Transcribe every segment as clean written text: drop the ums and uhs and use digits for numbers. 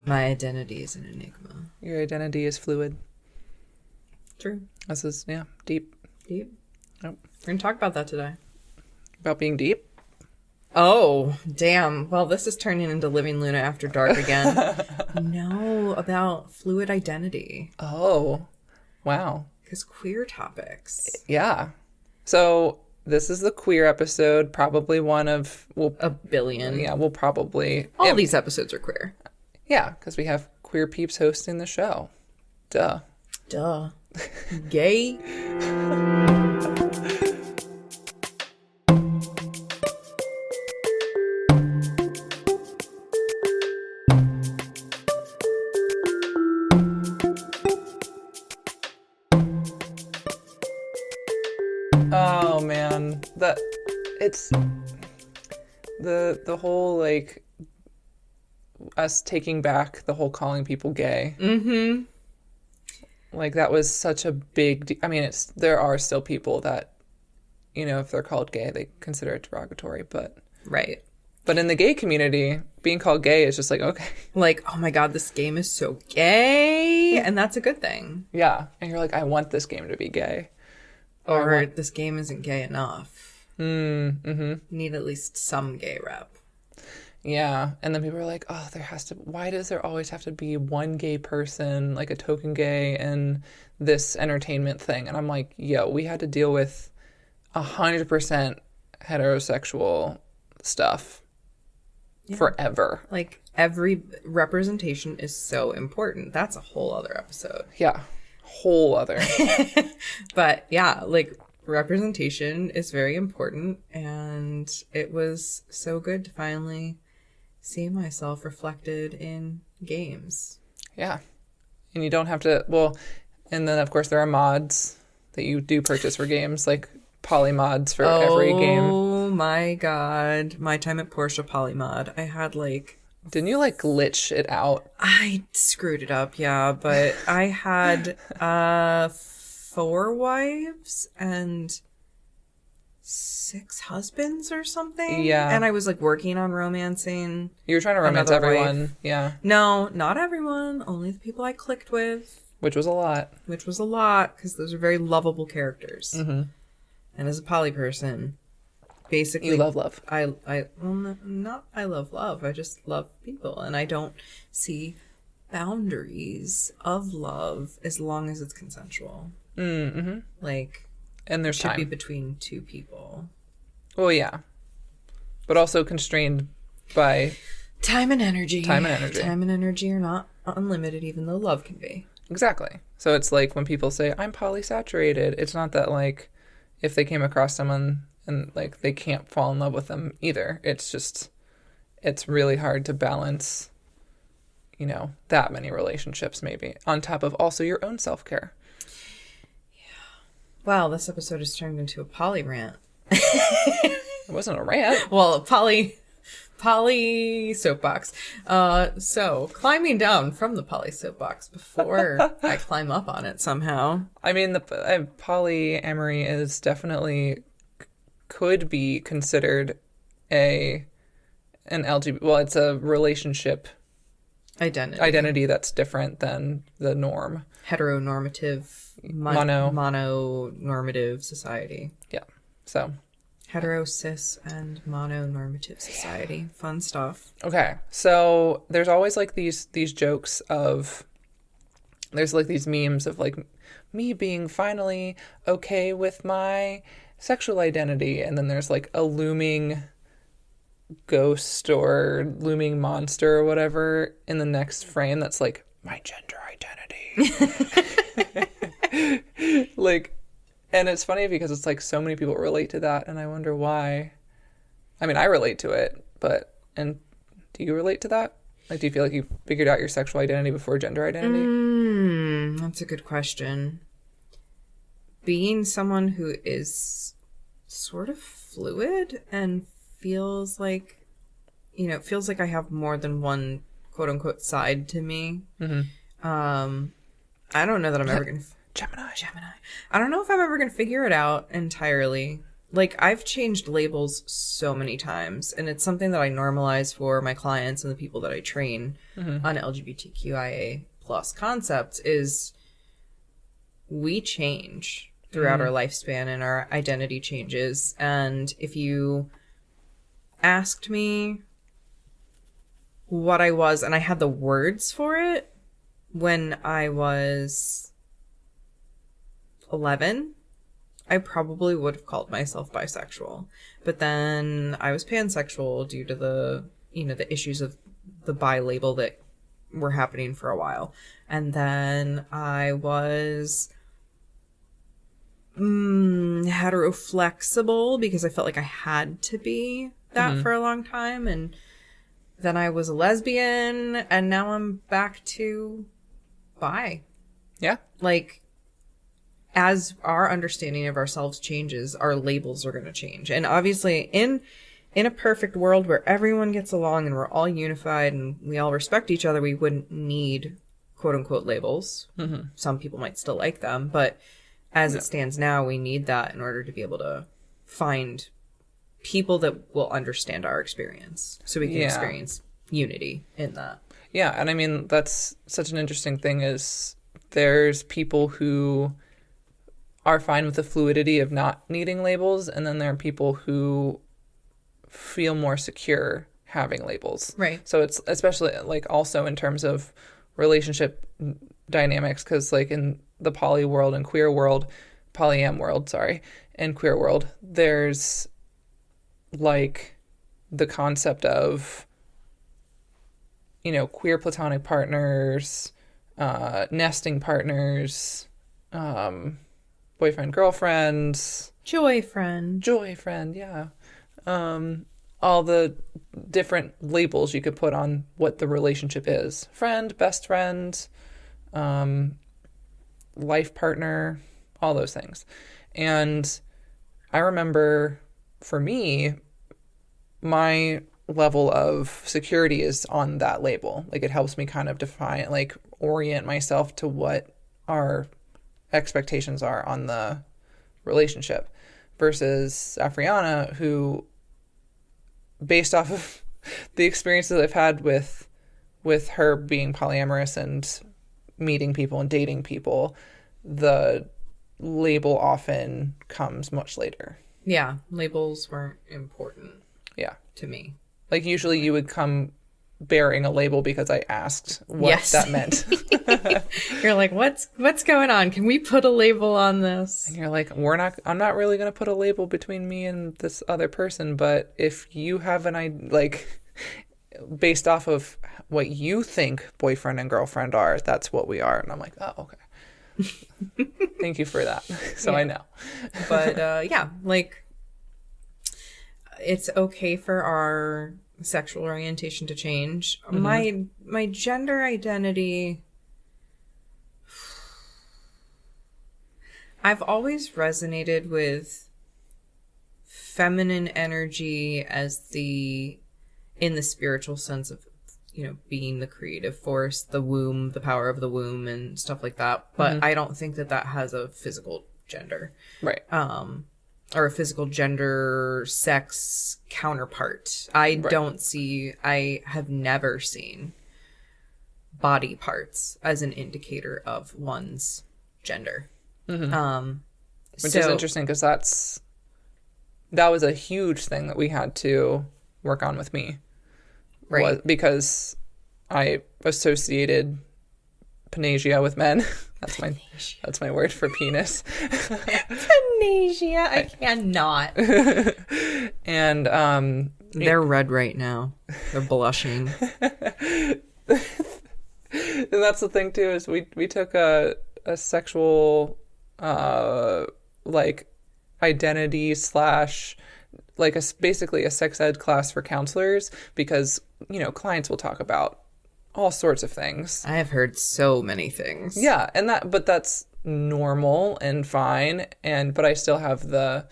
My identity is an enigma. Your identity is fluid. True. This is, deep. Deep. Yep. We're going to talk about that today. About being deep? Oh, damn. Well, this is turning into Living Luna After Dark again. No, about fluid identity. Oh, wow. Because queer topics. Yeah. So this is the queer episode, probably one of... A billion. Yeah, we'll probably... All these episodes are queer. Yeah, because we have queer peeps hosting the show. Duh. Gay. Oh man, it's the whole like us taking back the whole calling people gay. Mm-hmm. Like that was such a big. I mean, there are still people that, if they're called gay, they consider it derogatory. But Right. But in the gay community, being called gay is just like okay. Like, oh my god, this game is so gay, and that's a good thing. Yeah, and you're like, I want this game to be gay. Or this game isn't gay enough. Mm-hmm. Need at least some gay rep. Yeah, and then people are like, oh, why does there always have to be one gay person, like a token gay, in this entertainment thing? And I'm like, yo, we had to deal with 100% heterosexual stuff forever. Like, every representation is so important. That's a whole other episode. Yeah, whole other. But yeah, like, representation is very important, and it was so good to finally see myself reflected in games. Yeah. And you don't have to, well, and then of course there are mods that you do purchase for games, like poly mods for every game. Oh my god. My time at Porsche Polymod, I had like... Didn't you like glitch it out? I screwed it up, yeah, but I had 4 wives and 6 husbands or something. Yeah. And I was like working on romancing. You were trying to romance another everyone. wife. Yeah. No, not everyone. Only the people I clicked with. Which was a lot. Which was a lot, because those are very lovable characters. Mm-hmm. And as a poly person, basically... You love love. Not I love love. I just love people. And I don't see boundaries of love as long as it's consensual. Mm-hmm. Like... And there's should time. be between 2 people. Well, yeah. But also constrained by... Time and energy. Time and energy. Time and energy are not unlimited, even though love can be. Exactly. So it's like when people say, I'm polysaturated, it's not that like if they came across someone and like they can't fall in love with them either. It's just, it's really hard to balance, that many relationships maybe on top of also your own self-care. Wow, this episode has turned into a poly rant. It wasn't a rant. Well, poly soapbox. So climbing down from the poly soapbox before I climb up on it somehow. I mean, the polyamory is definitely could be considered an LGBT. Well, it's a relationship identity that's different than the norm. Heteronormative, mononormative society. Yeah. So. Hetero, cis, and mononormative society. Fun stuff. Okay. So there's always like these jokes of, there's like these memes of like me being finally okay with my sexual identity. And then there's like a looming ghost or looming monster or whatever in the next frame that's like my gender identity. Like, and it's funny because it's like so many people relate to that, and I wonder why. I mean, I relate to it, and do you relate to that? Like, do you feel like you figured out your sexual identity before gender identity? That's a good question. Being someone who is sort of fluid and feels like I have more than one quote unquote side to me. Mm-hmm. I don't know that I'm ever going to... Gemini. I don't know if I'm ever going to figure it out entirely. like, I've changed labels so many times, and it's something that I normalize for my clients and the people that I train on LGBTQIA plus concepts is we change throughout our lifespan and our identity changes. And if you asked me what I was, and I had the words for it when I was 11, I probably would have called myself bisexual. But then I was pansexual due to the, the issues of the bi label that were happening for a while. And then I was heteroflexible because I felt like I had to be that for a long time. And then I was a lesbian, and now I'm back to bi. Yeah. Like, as our understanding of ourselves changes, our labels are going to change. And obviously, in a perfect world where everyone gets along and we're all unified and we all respect each other, we wouldn't need quote unquote labels. Some people might still like them, but as it stands now, we need that in order to be able to find people that will understand our experience, so we can experience unity in that. Yeah, and I mean, that's such an interesting thing is there's people who are fine with the fluidity of not needing labels, and then there are people who feel more secure having labels. Right. So it's especially like also in terms of relationship dynamics, because like in the poly world and queer world, polyam world, sorry, and queer world, there's like the concept of, queer platonic partners, nesting partners, boyfriend, girlfriend, Joy friend, yeah. All the different labels you could put on what the relationship is. Friend, best friend, life partner, all those things. And I remember for me, my level of security is on that label. Like, it helps me kind of define, like, orient myself to what our expectations are on the relationship, versus Afriana, who, based off of the experiences I've had with her being polyamorous and meeting people and dating people, the label often comes much later. Yeah, labels weren't important. Yeah. To me. Like, usually you would come bearing a label because I asked what that meant. You're like, what's going on? Can we put a label on this? And you're like, I'm not really going to put a label between me and this other person, but if you have based off of what you think boyfriend and girlfriend are, that's what we are. And I'm like, oh, okay. Thank you for that. So I know. But like, it's okay for our sexual orientation to change. My gender identity, I've always resonated with feminine energy as in the spiritual sense of, being the creative force, the womb, the power of the womb and stuff like that. But I don't think that has a physical gender. Right. Or a physical gender, sex counterpart. I have never seen body parts as an indicator of one's gender. Which is interesting, because that was a huge thing that we had to work on with me. Right. Because I associated panagia with men. That's my word for penis. Panagia, I cannot. And they're red right now. They're blushing. And that's the thing too, is we took a sexual like identity / like basically a sex ed class for counselors, because clients will talk about all sorts of things. I have heard so many things. Yeah, but that's normal and fine, but I still have the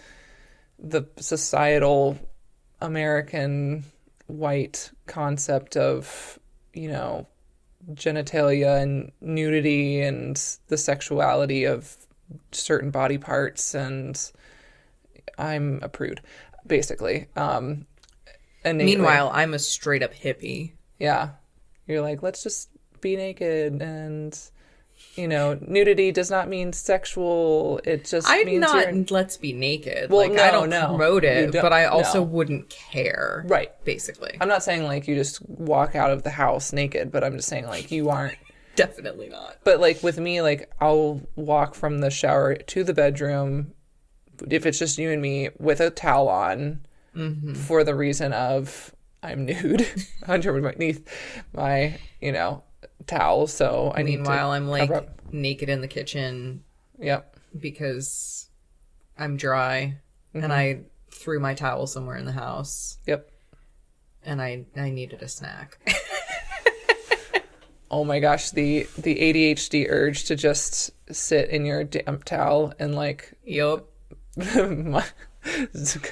societal American white concept of, genitalia and nudity and the sexuality of certain body parts, and I'm a prude, basically. Innately. Meanwhile, I'm a straight up hippie. Yeah. You're like, let's just be naked, and nudity does not mean sexual. It just means let's be naked. Well, like, no, I don't no. promote it, but I also no. wouldn't care. Right. Basically. I'm not saying like you just walk out of the house naked, but I'm just saying like you aren't. Definitely not. But like with me, like I'll walk from the shower to the bedroom, if it's just you and me, with a towel on, for the reason of I'm nude underneath my, towel. So I need to. Meanwhile, I'm like naked in the kitchen. Yep. Because I'm dry and I threw my towel somewhere in the house. Yep. And I needed a snack. Oh my gosh, the ADHD urge to just sit in your damp towel and like Yup. go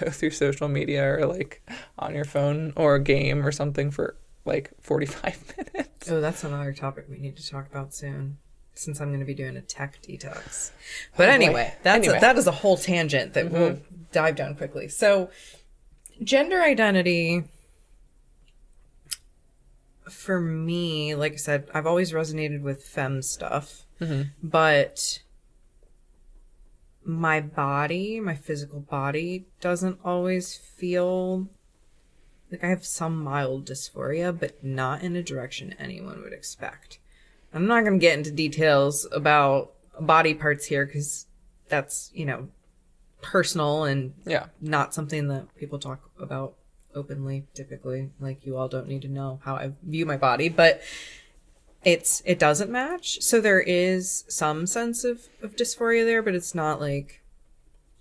through social media or like on your phone or a game or something for like 45 minutes. Oh, that's another topic we need to talk about soon, since I'm going to be doing a tech detox. But anyway, that is a whole tangent that we'll dive down quickly. So, gender identity, for me, like I said, I've always resonated with femme stuff, but my body, my physical body, doesn't always feel like I have some mild dysphoria, but not in a direction anyone would expect. I'm not going to get into details about body parts here because that's, personal and not something that people talk about openly, typically. Like, you all don't need to know how I view my body, but it doesn't match. So there is some sense of dysphoria there, but it's not like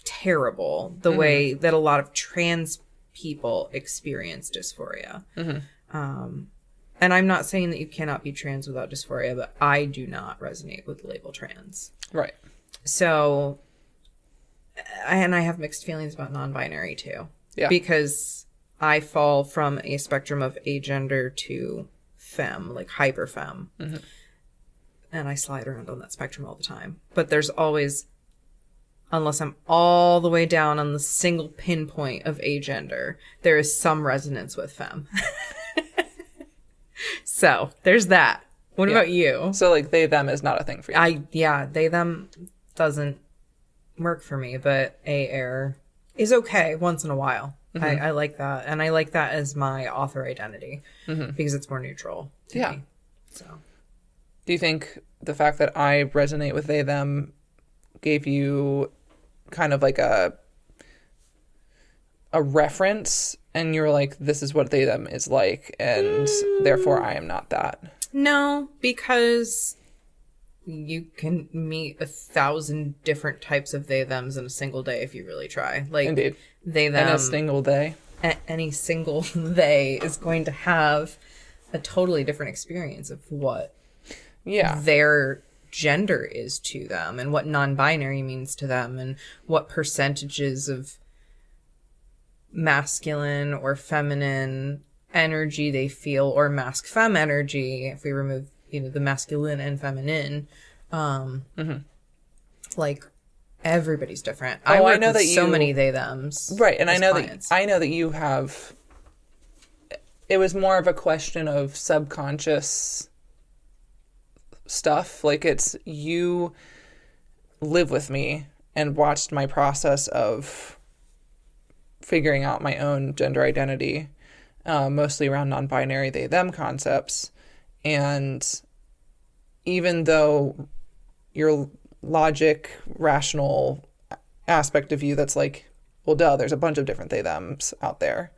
terrible the way that a lot of trans people experience dysphoria. And I'm not saying that you cannot be trans without dysphoria, but I do not resonate with the label trans. Right. So, and I have mixed feelings about non-binary too. Yeah. Because I fall from a spectrum of agender to femme, like hyper femme. And I slide around on that spectrum all the time. But there's always, unless I'm all the way down on the single pinpoint of agender, there is some resonance with femme. So there's that. What about you? So like they, them is not a thing for you. They, them doesn't work for me, but air is okay once in a while. I like that. And I like that as my author identity because it's more neutral to me. So do you think the fact that I resonate with they, them gave you kind of like a reference and you're like, this is what they, them is like, and therefore I am not that? No, because you can meet 1,000 different types of they, thems in a single day if you really try. Like, indeed. They, them. In a single day. Any single they is going to have a totally different experience of what their gender is to them and what non-binary means to them and what percentages of masculine or feminine energy they feel, or masc femme energy if we remove the masculine and feminine. Like, everybody's different. I know that so many they, thems, right? And I know clients. that you have. It was more of a question of subconscious stuff. Like, it's you live with me and watched my process of figuring out my own gender identity, mostly around non-binary they, them concepts. And even though your logic, rational aspect of you that's like, well, duh, there's a bunch of different they, thems out there,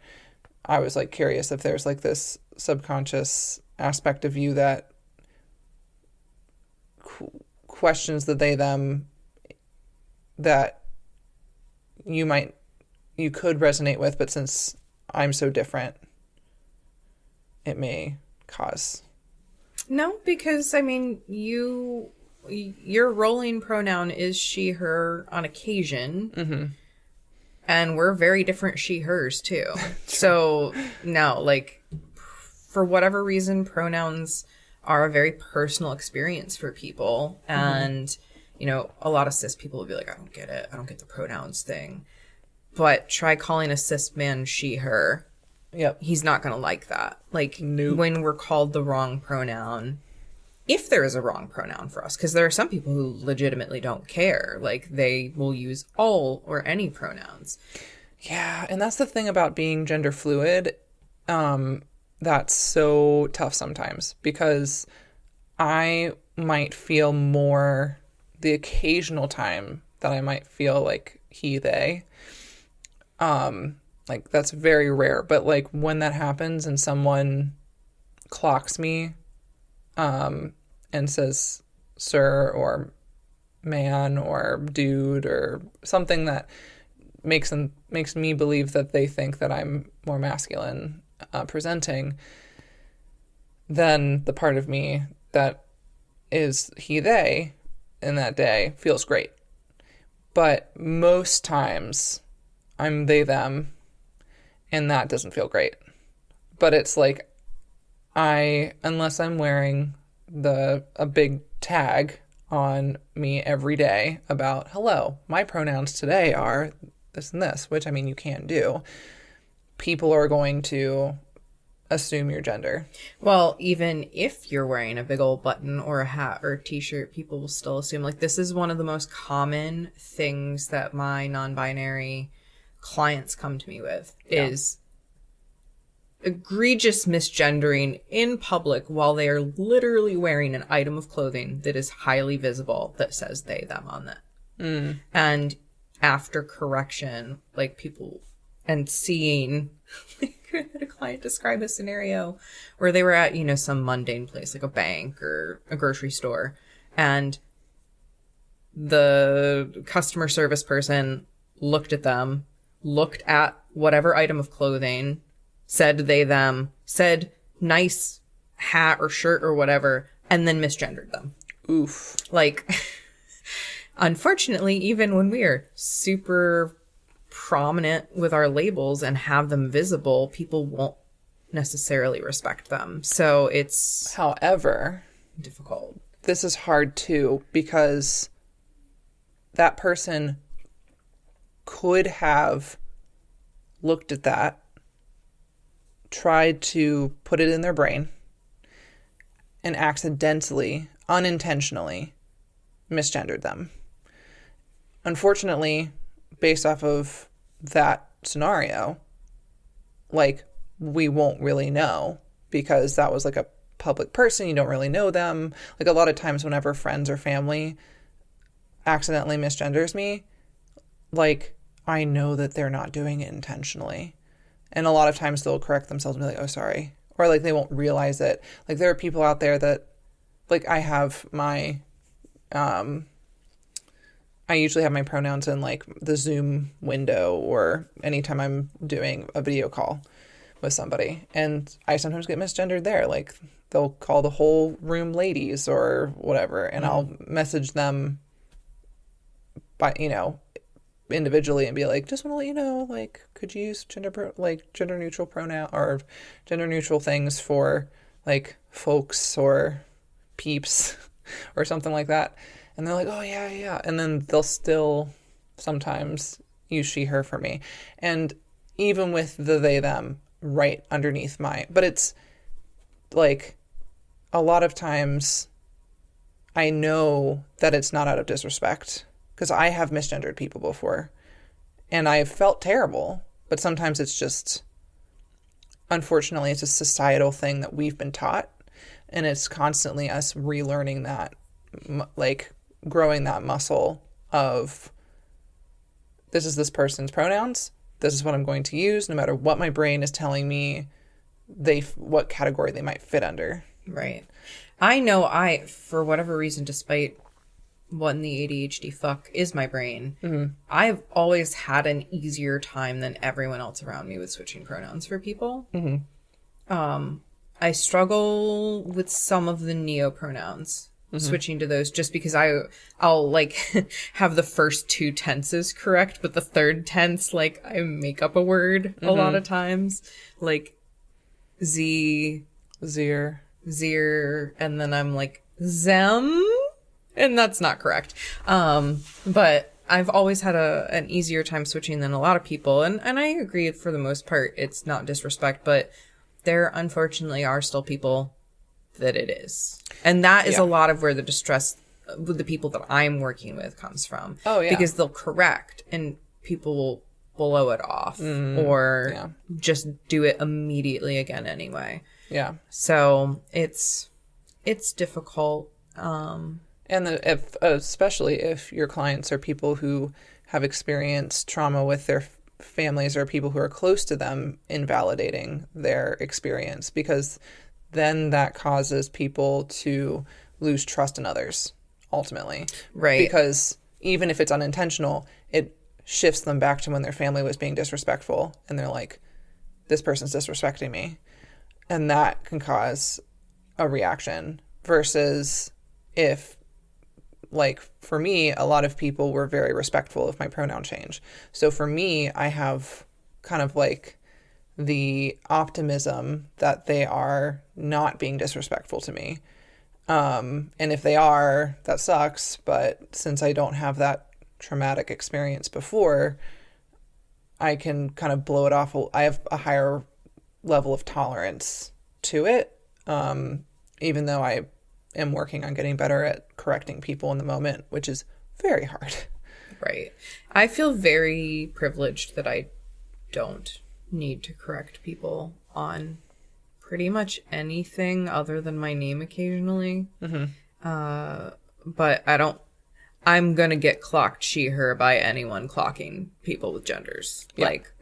I was like curious if there's like this subconscious aspect of you that questions the they, them that you could resonate with, but since I'm so different, it may cause. No, because I mean, your rolling pronoun is she, her on occasion, and we're very different she, hers too. So no, like, for whatever reason, pronouns are a very personal experience for people, and a lot of cis people will be like, I don't get it, I don't get the pronouns thing. But try calling a cis man she, her. Yep. He's not going to like that. Like, Nope. when we're called the wrong pronoun, if there is a wrong pronoun for us, because there are some people who legitimately don't care. Like, they will use all or any pronouns. Yeah, and that's the thing about being gender fluid. That's so tough sometimes, because I might feel more the occasional time that I might feel like he, they. Like, that's very rare. But, like, when that happens and someone clocks me and says sir or man or dude or something that makes me believe that they think that I'm more masculine presenting, then the part of me that is he, they in that day feels great. But most times I'm they, them, and that doesn't feel great. But it's like, unless I'm wearing a big tag on me every day about, hello, my pronouns today are this and this, which, I mean, you can do, people are going to assume your gender. Well, even if you're wearing a big old button or a hat or a t-shirt, people will still assume. Like, this is one of the most common things that my non-binary clients come to me with, is egregious misgendering in public while they are literally wearing an item of clothing that is highly visible that says they, them on it. And after correction, like, people, and seeing, like, I had a client describe a scenario where they were at, you know, some mundane place, like a bank or a grocery store, and the customer service person looked at them, looked at whatever item of clothing, said they, them, said nice hat or shirt or whatever, and then misgendered them. Oof. Like, unfortunately, even when we are super prominent with our labels and have them visible, people won't necessarily respect them. So it's, however, difficult. This is hard too, because that person could have looked at that, tried to put it in their brain, and accidentally, unintentionally misgendered them. Unfortunately, based off of that scenario, like, we won't really know, because that was like a public person. You don't really know them. Like, a lot of times whenever friends or family accidentally misgenders me, like, I know that they're not doing it intentionally. And a lot of times they'll correct themselves and be like, oh, sorry. Or, like, they won't realize it. Like, there are people out there that, like, I have my, I usually have my pronouns in, like, the Zoom window or anytime I'm doing a video call with somebody. And I sometimes get misgendered there. Like, they'll call the whole room ladies or whatever. And I'll message them by, you know, individually and be like, just want to let you know, like, could you use gender neutral pronoun or gender neutral things for, like, folks or peeps or something like that. And they're like, oh yeah. And then they'll still sometimes use she, her for me. And even with the they, them right underneath but it's like, a lot of times I know that it's not out of disrespect, because I have misgendered people before and I've felt terrible, but sometimes it's just, unfortunately, it's a societal thing that we've been taught, and it's constantly us relearning that, like, growing that muscle of, this is this person's pronouns, this is what I'm going to use, no matter what my brain is telling me what category they might fit under. Right. I know for whatever reason, despite what in the ADHD fuck is my brain, I've always had an easier time than everyone else around me with switching pronouns for people. I struggle with some of the neo-pronouns, switching to those, just because I'll like have the first two tenses correct, but the third tense, like, I make up a word a lot of times, like zir, and then I'm like zem, and that's not correct. But I've always had an easier time switching than a lot of people. And I agree for the most part, it's not disrespect, but there unfortunately are still people that it is. And that is a lot of where the distress with the people that I'm working with comes from. Oh, yeah. Because they'll correct and people will blow it off or just do it immediately again anyway. Yeah. So it's difficult. And especially if your clients are people who have experienced trauma with their families or people who are close to them, invalidating their experience, because then that causes people to lose trust in others, ultimately. Right. Because even if it's unintentional, it shifts them back to when their family was being disrespectful, and they're like, this person's disrespecting me. And that can cause a reaction versus if, like, for me, a lot of people were very respectful of my pronoun change. So for me, I have kind of like the optimism that they are not being disrespectful to me. And if they are, that sucks. But since I don't have that traumatic experience before, I can kind of blow it off. I have a higher level of tolerance to it, even though I am working on getting better at correcting people in the moment, which is very hard. Right. I feel very privileged that I don't need to correct people on pretty much anything other than my name occasionally. But I'm going to get clocked she, her by anyone clocking people with genders. Yeah. Like,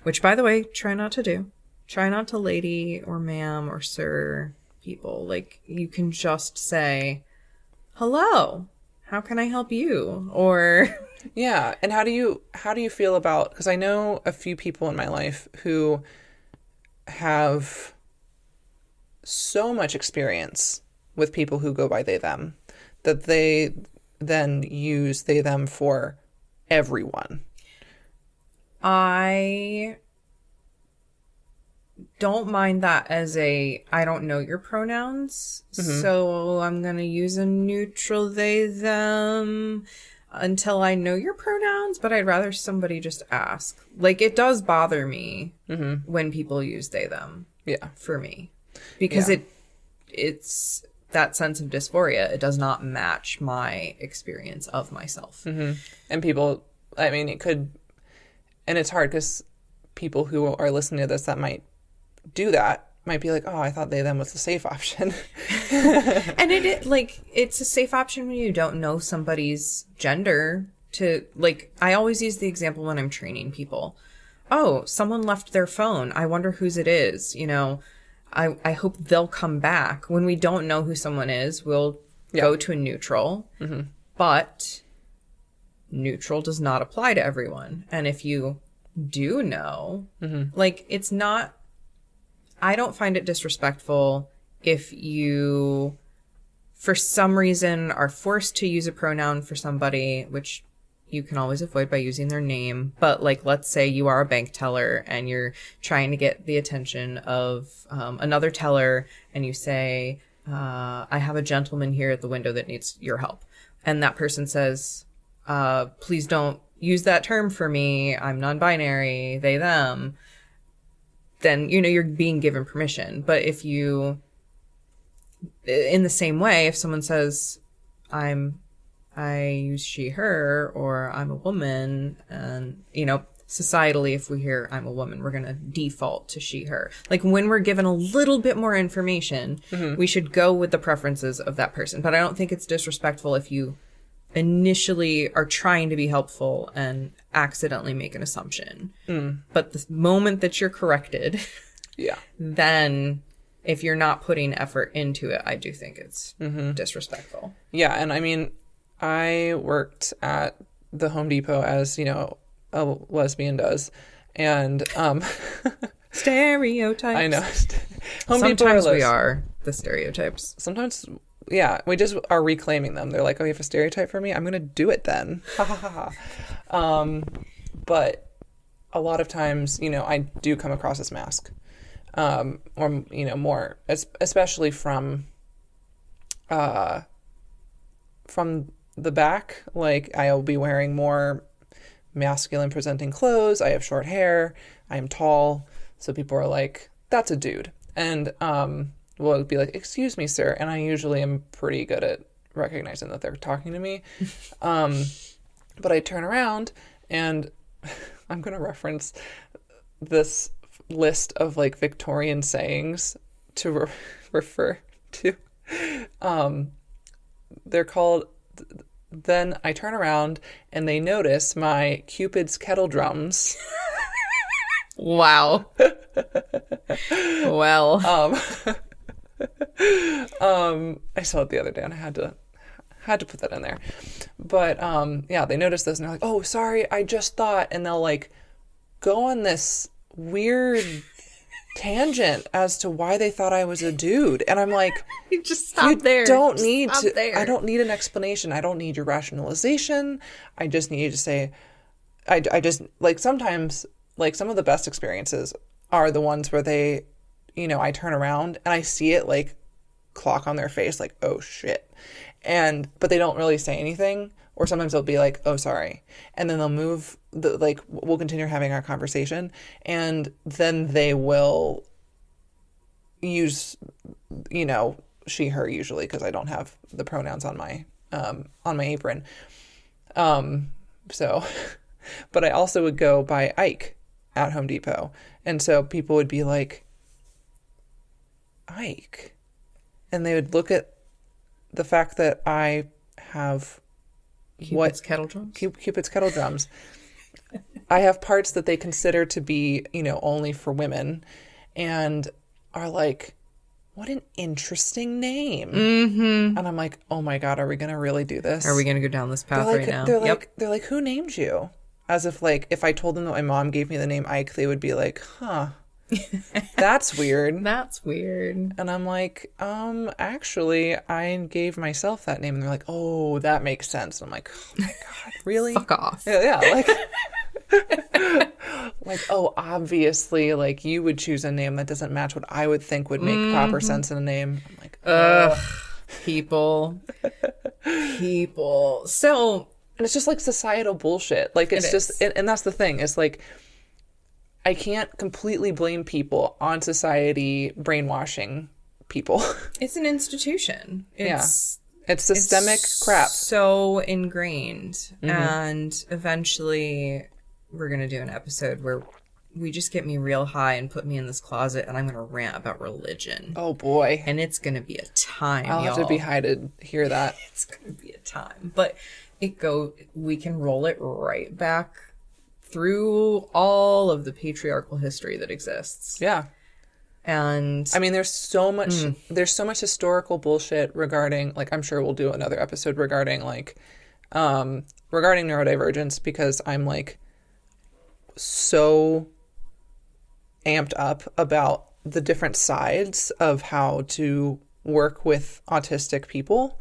which, by the way, try not to do. Try not to lady or ma'am or sir people. Like, you can just say, hello, how can I help you? Or yeah. And how do you feel about, because I know a few people in my life who have so much experience with people who go by they, them, that they then use they, them for everyone. I don't mind that as I don't know your pronouns, so I'm going to use a neutral they, them until I know your pronouns, but I'd rather somebody just ask. Like, it does bother me when people use they, them. Yeah. For me. Because it's that sense of dysphoria. It does not match my experience of myself. And people, I mean, it could, and it's hard because people who are listening to this that might do that might be like, oh, I thought they, them was the safe option. And it's a safe option when you don't know somebody's gender. To, like, I always use the example when I'm training people. Oh, someone left their phone. I wonder whose it is. You know, I hope they'll come back. When we don't know who someone is, we'll go to a neutral. But neutral does not apply to everyone. And if you do know, like, it's not, I don't find it disrespectful if you, for some reason, are forced to use a pronoun for somebody, which you can always avoid by using their name. But, like, let's say you are a bank teller and you're trying to get the attention of another teller, and you say, I have a gentleman here at the window that needs your help. And that person says, please don't use that term for me. I'm non-binary, they, them. Then, you know, you're being given permission. But if you, in the same way, if someone says, I use she, her, or I'm a woman, and, you know, societally, if we hear I'm a woman, we're going to default to she, her. Like, when we're given a little bit more information, we should go with the preferences of that person. But I don't think it's disrespectful if you initially are trying to be helpful and accidentally make an assumption. But the moment that you're corrected, then if you're not putting effort into it, I do think it's disrespectful. Yeah. And I mean, I worked at the Home Depot, as, you know, a lesbian does. And Stereotypes. I know. Sometimes we are the stereotypes. Sometimes, yeah, we just are reclaiming them. They're like, oh, you have a stereotype for me? I'm going to do it then. But a lot of times, you know, I do come across as mask. Or, you know, more, especially from the back. Like, I'll be wearing more masculine presenting clothes. I have short hair. I am tall. So people are like, that's a dude. And we'll be like, excuse me, sir. And I usually am pretty good at recognizing that they're talking to me. But I turn around and I'm going to reference this list of like Victorian sayings to refer to. They're called, then I turn around and they notice my Cupid's kettle drums. Wow. Well. I saw it the other day and I had to put that in there. But yeah, they notice this and they're like, oh, sorry, I just thought. And they'll like go on this weird tangent as to why they thought I was a dude. And I'm like, you just stop there. Don't need to. There. I don't need an explanation. I don't need your rationalization. I just need you to say, I just, like, sometimes, like, some of the best experiences are the ones where they, I turn around and I see it like clock on their face, like, oh shit. But they don't really say anything. Or sometimes they'll be like, oh, sorry. And then they'll move, we'll continue having our conversation. And then they will use, she, her usually, because I don't have the pronouns on my apron. So, but I also would go by Ike at Home Depot. And so people would be like, Ike. And they would look at the fact that I have Cupid's kettle drums? Cupid's kettle drums. I have parts that they consider to be, only for women and are like, what an interesting name. Mm-hmm. And I'm like, oh my God, are we going to really do this? Are we going to go down this path right now? They're like, who named you? As if like, if I told them that my mom gave me the name Ike, they would be like, huh. That's weird. That's weird. And I'm like, actually, I gave myself that name. And they're like, oh, that makes sense. And I'm like, oh my God, really? Fuck off. Yeah, like, like, oh, obviously, like, you would choose a name that doesn't match what I would think would make proper sense in a name. I'm like, ugh, people. So, and it's just like societal bullshit. Like, it's just, and that's the thing. It's like, I can't completely blame people on society brainwashing people. It's an institution. It's systemic crap. So ingrained. Mm-hmm. And eventually we're going to do an episode where we just get me real high and put me in this closet and I'm going to rant about religion. Oh boy. And it's going to be a time, I'll have to be high to hear that. It's going to be a time. But we can roll it right back through all of the patriarchal history that exists. Yeah. And I mean, there's so much historical bullshit regarding, like, I'm sure we'll do another episode regarding regarding neurodivergence, because I'm like so amped up about the different sides of how to work with autistic people.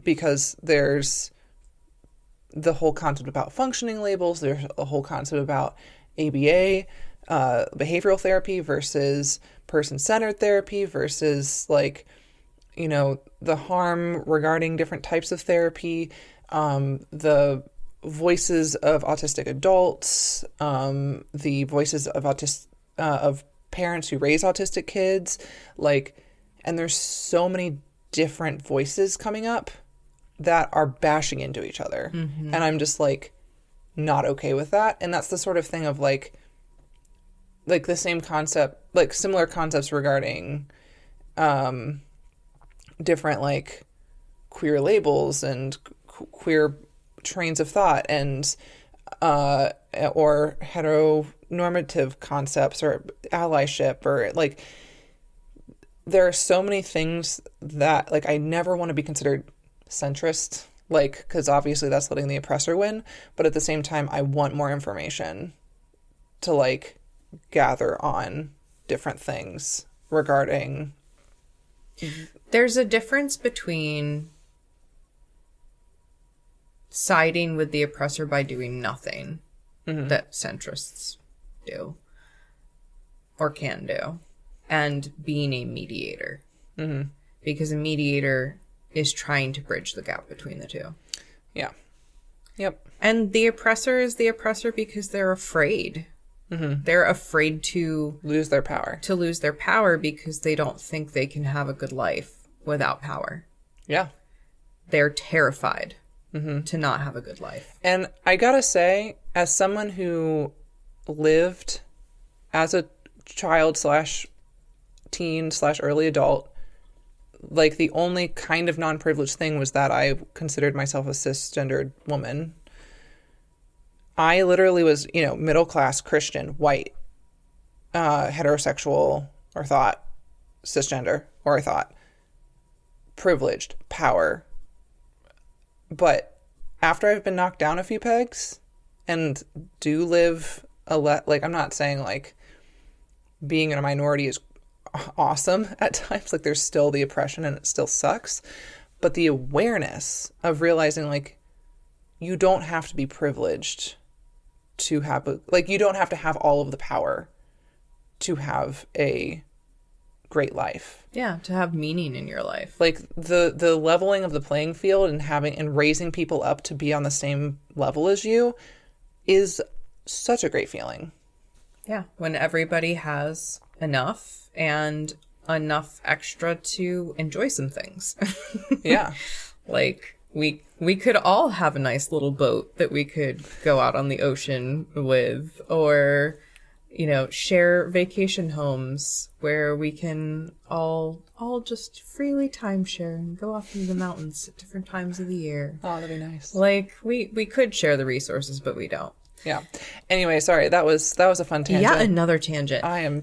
Because there's the whole concept about functioning labels. There's a whole concept about ABA, behavioral therapy versus person-centered therapy versus the harm regarding different types of therapy, the voices of autistic adults, the voices of of parents who raise autistic kids, and there's so many different voices coming up that are bashing into each other. Mm-hmm. And I'm just not okay with that. And that's the sort of thing of like the same concept, similar concepts regarding different queer labels and queer trains of thought and or heteronormative concepts or allyship or there are so many things that I never want to be considered centrist, because obviously that's letting the oppressor win, but at the same time I want more information to gather on different things regarding. There's a difference between siding with the oppressor by doing nothing that centrists do or can do, and being a mediator. Mm-hmm. Because a mediator is trying to bridge the gap between the two. Yeah. Yep. And the oppressor is the oppressor because they're afraid. Mm-hmm. They're afraid to lose their power. To lose their power because they don't think they can have a good life without power. Yeah. They're terrified to not have a good life. And I gotta say, as someone who lived as a child / teen / early adult, like the only kind of non-privileged thing was that I considered myself a cisgendered woman. I literally was, middle class Christian, white, heterosexual, or thought cisgender, or I thought privileged, power. But after I've been knocked down a few pegs and do live like, I'm not saying like being in a minority is awesome at times. Like there's still the oppression and it still sucks. But the awareness of realizing like you don't have to be privileged to have you don't have to have all of the power to have a great life. Yeah, to have meaning in your life. Like the leveling of the playing field and raising people up to be on the same level as you is such a great feeling. Yeah, when everybody has enough and enough extra to enjoy some things. Yeah. Like we could all have a nice little boat that we could go out on the ocean with, or share vacation homes where we can all just freely timeshare and go off into the mountains at different times of the year. Oh, that'd be nice. Like we could share the resources, but we don't. Yeah. Anyway, sorry, that was a fun tangent. Yeah, another tangent. I am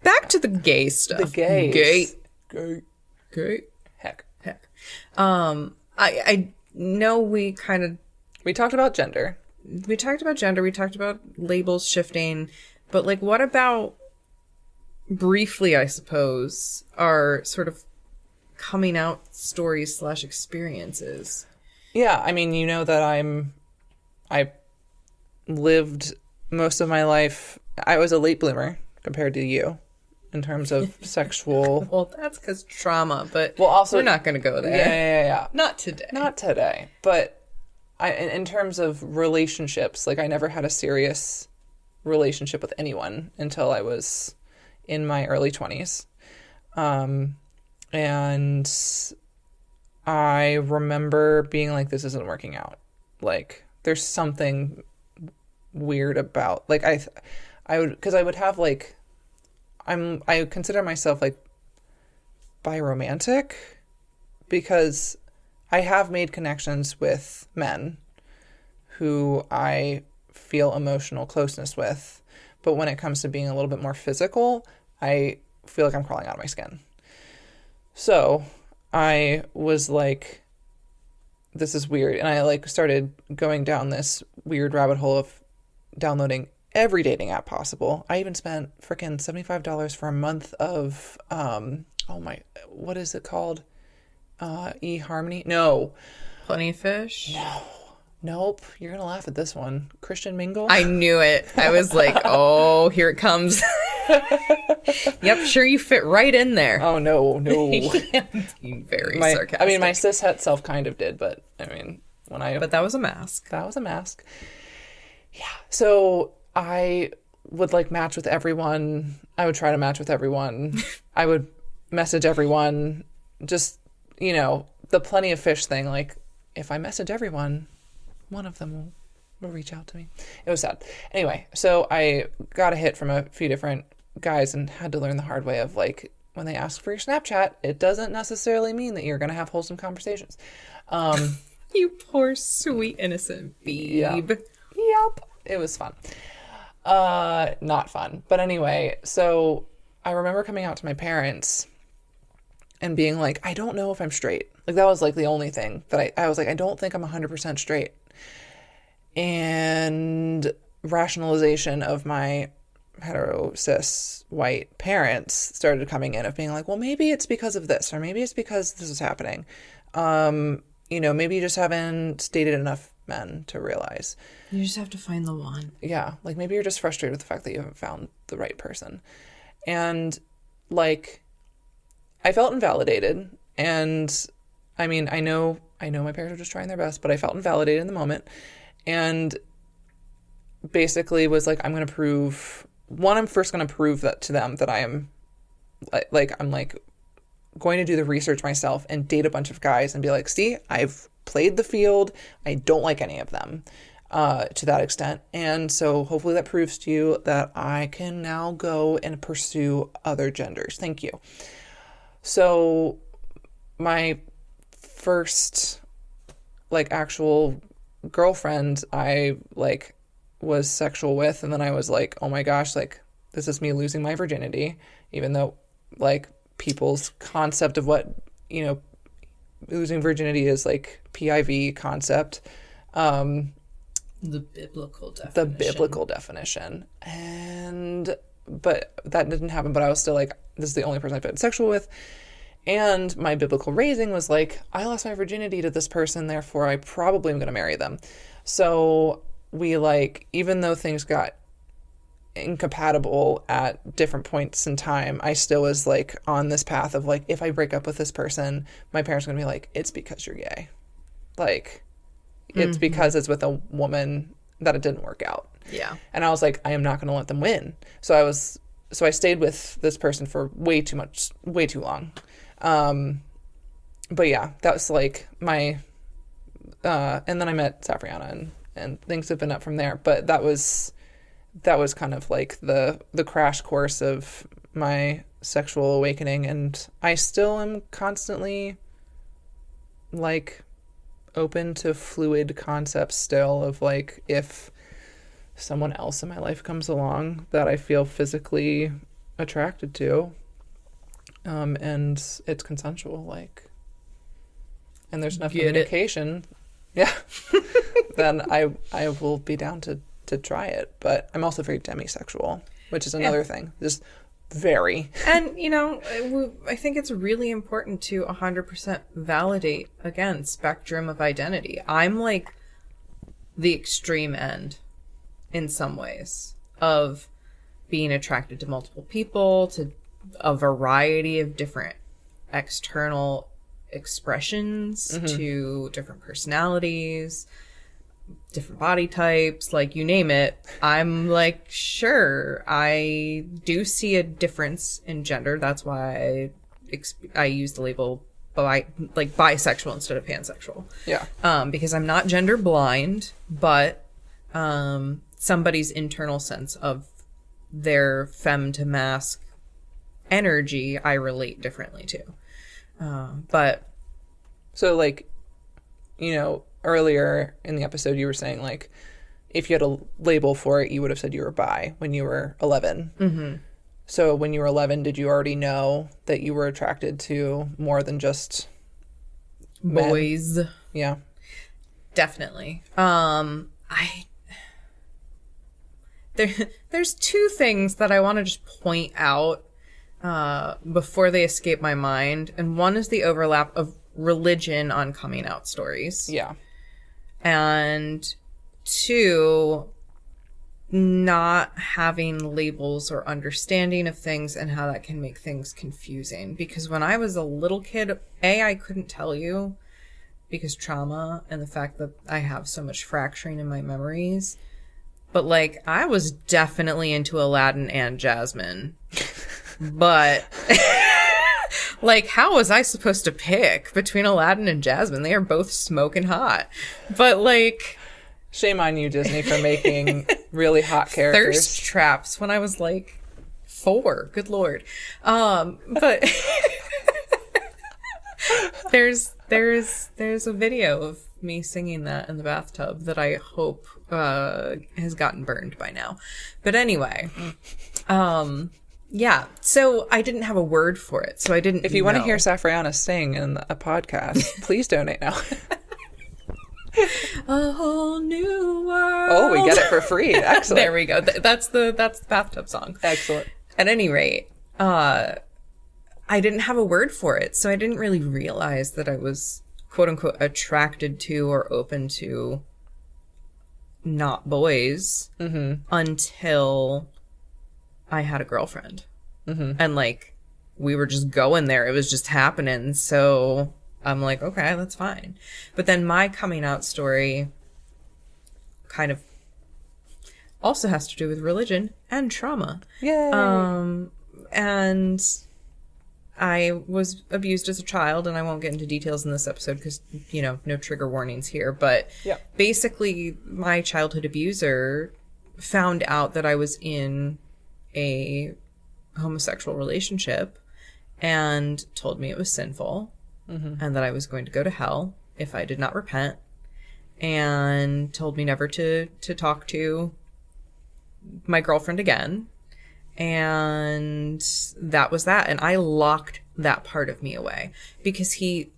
back to the gay stuff. The gays. Gay. Heck. I know we talked about gender. We talked about gender. We talked about labels shifting. But, like, what about, briefly, I suppose, our sort of coming out stories / experiences? Yeah, I mean, that I lived most of my life. I was a late bloomer compared to you in terms of sexual. Well, that's because trauma, but also, we're not going to go there. Yeah. Not today. Not today. But in terms of relationships, like I never had a serious relationship with anyone until I was in my early 20s. And I remember being like, this isn't working out. Like, there's something weird about, like, I would have, like, I consider myself, like, biromantic because I have made connections with men who I feel emotional closeness with. But when it comes to being a little bit more physical, I feel like I'm crawling out of my skin. So I was like, this is weird. And I like started going down this weird rabbit hole of downloading every dating app possible. I even spent freaking $75 for a month of, what is it called? eHarmony? No. Plenty of Fish? No. Nope. You're going to laugh at this one. Christian Mingle? I knew it. I was like, oh, here it comes. Yep, sure you fit right in there. Oh, no. Very sarcastic. I mean, my cishet self kind of did, but I mean, But that was a mask. That was a mask. Yeah. So I would like match with everyone. I would try to match with everyone. I would message everyone. Just, the Plenty of Fish thing. Like, if I message everyone, one of them will reach out to me. It was sad. Anyway, so I got a hit from a few different guys and had to learn the hard way of, like, when they ask for your Snapchat, it doesn't necessarily mean that you're going to have wholesome conversations. You poor, sweet, innocent babe. Yep. It was fun. Not fun. But anyway, so I remember coming out to my parents and being like, I don't know if I'm straight. Like, that was, like, the only thing that I was like, I don't think I'm 100% straight. And rationalization of my hetero, cis, white parents started coming in of being like, well, maybe it's because of this, or maybe it's because this is happening. Maybe you just haven't dated enough men to realize. You just have to find the one. Yeah. Like, maybe you're just frustrated with the fact that you haven't found the right person. And, like, I felt invalidated. And I mean, I know my parents were just trying their best, but I felt invalidated in the moment. And basically was like, I'm first going to prove that to them that I am I'm going to do the research myself and date a bunch of guys and be like, see, I've played the field. I don't like any of them to that extent. And so hopefully that proves to you that I can now go and pursue other genders. Thank you. So my first actual girlfriend I was sexual with, and then I was like, oh my gosh, this is me losing my virginity, even though people's concept of what losing virginity is PIV concept, the biblical definition. But that didn't happen. But I was still this is the only person I've been sexual with. And my biblical raising was I lost my virginity to this person, therefore I probably am going to marry them. So we even though things got incompatible at different points in time, I still was on this path of if I break up with this person, my parents are going to be it's because you're gay. It's because it's with a woman that it didn't work out. Yeah. And I was I am not going to let them win. So I stayed with this person for way too long. But yeah, that was my, and then I met Safriana and things have been up from there. But that was kind of the crash course of my sexual awakening. And I still am constantly open to fluid concepts still of if someone else in my life comes along that I feel physically attracted to, and it's consensual, and there's enough communication, yeah, then I will be down to try it. But I'm also very demisexual, which is another thing. Just very. And, I think it's really important to 100% validate, again, spectrum of identity. I'm the extreme end in some ways of being attracted to multiple people, to a variety of different external expressions, to different personalities, different body types, you name it. I'm sure, I do see a difference in gender. That's why I use the label bisexual instead of pansexual. Yeah. Because I'm not gender blind, but somebody's internal sense of their femme to masc energy I relate differently to. But so earlier in the episode you were saying if you had a label for it, you would have said you were bi when you were 11. Mm-hmm. So when you were 11, did you already know that you were attracted to more than just boys? Men? Yeah, definitely. There's two things that I want to just point out before they escape my mind, and one is the overlap of religion on coming out stories. Yeah. And two, not having labels or understanding of things and how that can make things confusing. Because when I was a little kid, I couldn't tell you because trauma and the fact that I have so much fracturing in my memories. But I was definitely into Aladdin and Jasmine. But how was I supposed to pick between Aladdin and Jasmine? They are both smoking hot. But shame on you, Disney, for making really hot characters. Thirst traps when I was 4. Good Lord. But there's a video of me singing that in the bathtub that I hope has gotten burned by now. But anyway, yeah. So I didn't have a word for it, so I didn't. If you want to hear Safriana sing in a podcast, please donate now. A whole new world. Oh, we get it for free. Excellent. There we go. That's the bathtub song. Excellent. At any rate, I didn't have a word for it, so I didn't really realize that I was quote unquote attracted to or open to not boys until I had a girlfriend. And we were just going there. It was just happening. So I'm like, okay, that's fine. But then my coming out story kind of also has to do with religion and trauma. Yay! And I was abused as a child, and I won't get into details in this episode because, no trigger warnings here. But basically, my childhood abuser found out that I was in a homosexual relationship and told me it was sinful and that I was going to go to hell if I did not repent, and told me never to talk to my girlfriend again. And that was that. And I locked that part of me away because he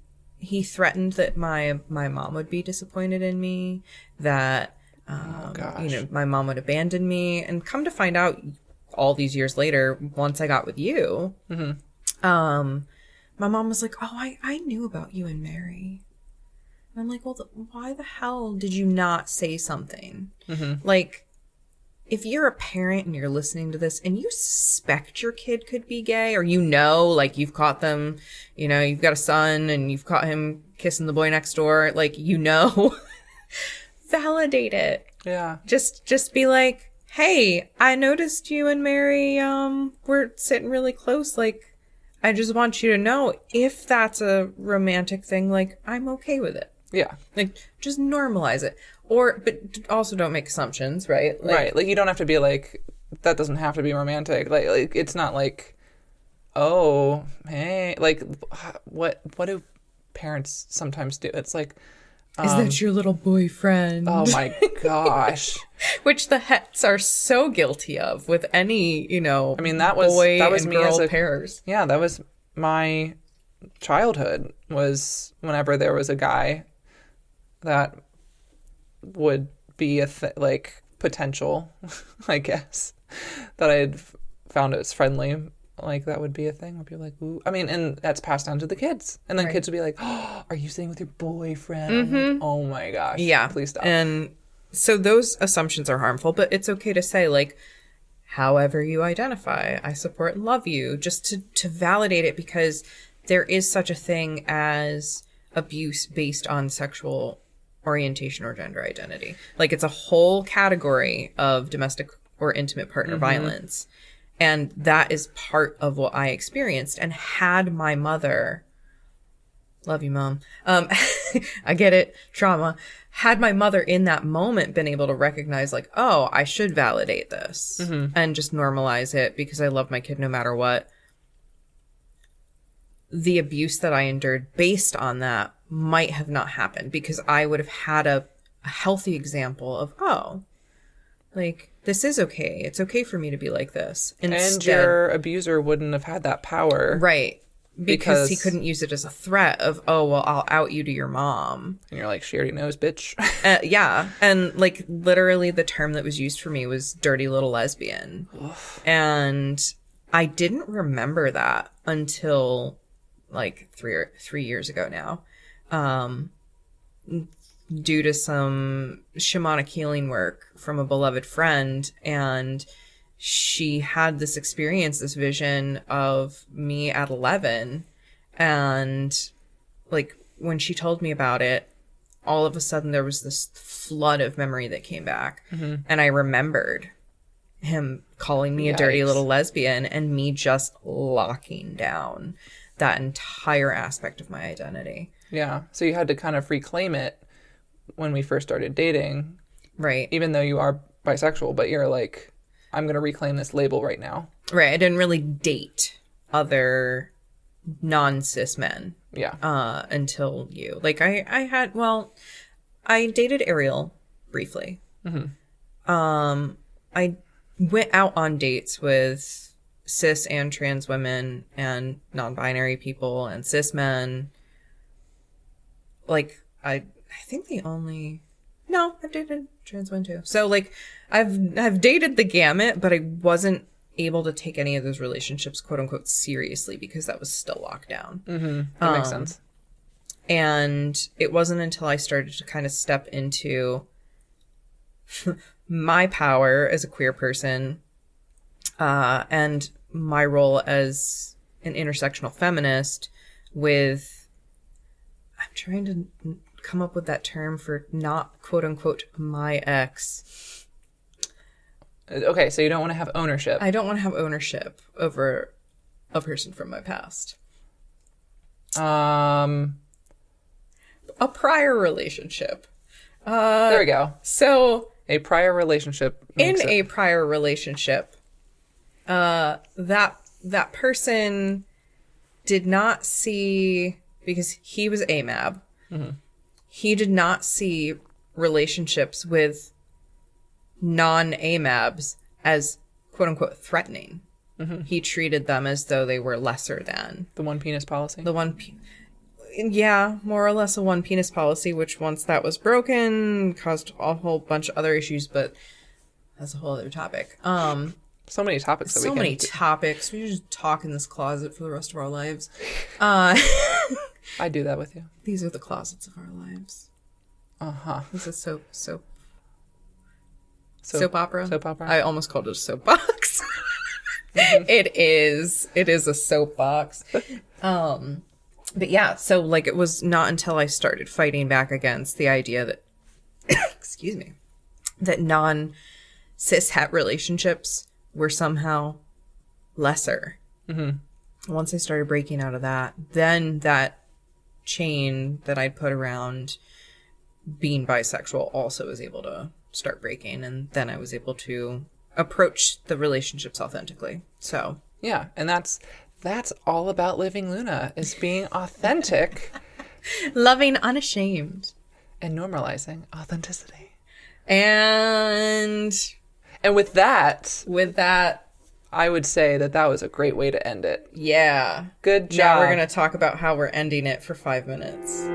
threatened that my mom would be disappointed in me, that my mom would abandon me. And come to find out, all these years later, once I got with you, my mom was like, oh, I knew about you and Mary. And I'm like, well, why the hell did you not say something? Like, if you're a parent and you're listening to this and you suspect your kid could be gay, or like you've caught them, you've got a son and you've caught him kissing the boy next door, like, validate it. Yeah. Just be like, hey, I noticed you and Mary, we're sitting really close. Like, I just want you to know, if that's a romantic thing, like, I'm okay with it. Yeah. Like, just normalize it. But also don't make assumptions, right? Right. Like, you don't have to be like, that doesn't have to be romantic. Like it's not like, oh, hey, like, what do parents sometimes do? It's like, is that your little boyfriend? Oh my gosh. Which the hets are so guilty of with any, I mean, that was and me girl as pairs. Yeah, that was my childhood, was whenever there was a guy that would be like potential, I guess, that I had found as friendly, like that would be a thing where people are like, ooh. I mean, and that's passed down to the kids, and then kids would be like, oh, are you staying with your boyfriend? Like, oh my gosh, yeah, please stop. And so those assumptions are harmful, but it's okay to say, like, however you identify, I support and love you, just to validate it, because there is such a thing as abuse based on sexual orientation or gender identity. Like, it's a whole category of domestic or intimate partner violence. And that is part of what I experienced. And had my mother, love you, Mom, I get it, trauma, had my mother in that moment been able to recognize, like, oh, I should validate this and just normalize it because I love my kid no matter what, the abuse that I endured based on that might have not happened, because I would have had a healthy example of, oh, like, this is okay. It's okay for me to be like this. And your abuser wouldn't have had that power. Right. Because he couldn't use it as a threat of, oh, well, I'll out you to your mom. And you're like, she already knows, bitch. Yeah. And, like, literally the term that was used for me was dirty little lesbian. And I didn't remember that until, like, three years ago now. Due to some shamanic healing work from a beloved friend, and she had this experience, this vision of me at 11, and, like, when she told me about it, all of a sudden there was this flood of memory that came back, and I remembered him calling me a dirty little lesbian, and me just locking down that entire aspect of my identity. Yeah, so you had to kind of reclaim it when we first started dating. Right. Even though you are bisexual, but you're like, I'm going to reclaim this label right now. Right. I didn't really date other non-cis men. Yeah. Until you. Like, I dated Ariel briefly. I went out on dates with cis and trans women and non-binary people and cis men. Like, I think I've dated trans women too. So, like, I've dated the gamut, but I wasn't able to take any of those relationships, quote unquote, seriously, because that was still locked down. That makes sense. And it wasn't until I started to kind of step into my power as a queer person, and my role as an intersectional feminist, with trying to come up with that term for not quote unquote my ex. Okay, so you don't want to have ownership. I don't want to have ownership over a person from my past. A prior relationship. There we go. So A prior relationship. a prior relationship, that person did not see, because he was AMAB, he did not see relationships with non-AMABs as quote unquote threatening. He treated them as though they were lesser than. The one penis policy? Yeah, more or less a one penis policy, which once that was broken caused a whole bunch of other issues, but that's a whole other topic. So many topics. So many topics. We should just talk in this closet for the rest of our lives. I do that with you. These are the closets of our lives. This is soap opera. Soap opera. I almost called it a soapbox. It is a soapbox. But yeah, so like it was not until I started fighting back against the idea that, excuse me, that non-cis-het relationships were somehow lesser. Once I started breaking out of that, then that chain that I'd put around being bisexual also was able to start breaking, and then I was able to approach the relationships authentically. So yeah, and that's all about living Luna, is being authentic, loving unashamed, and normalizing authenticity. And with that, I would say that was a great way to end it. Yeah. Good job. Now we're going to talk about how we're ending it for 5 minutes.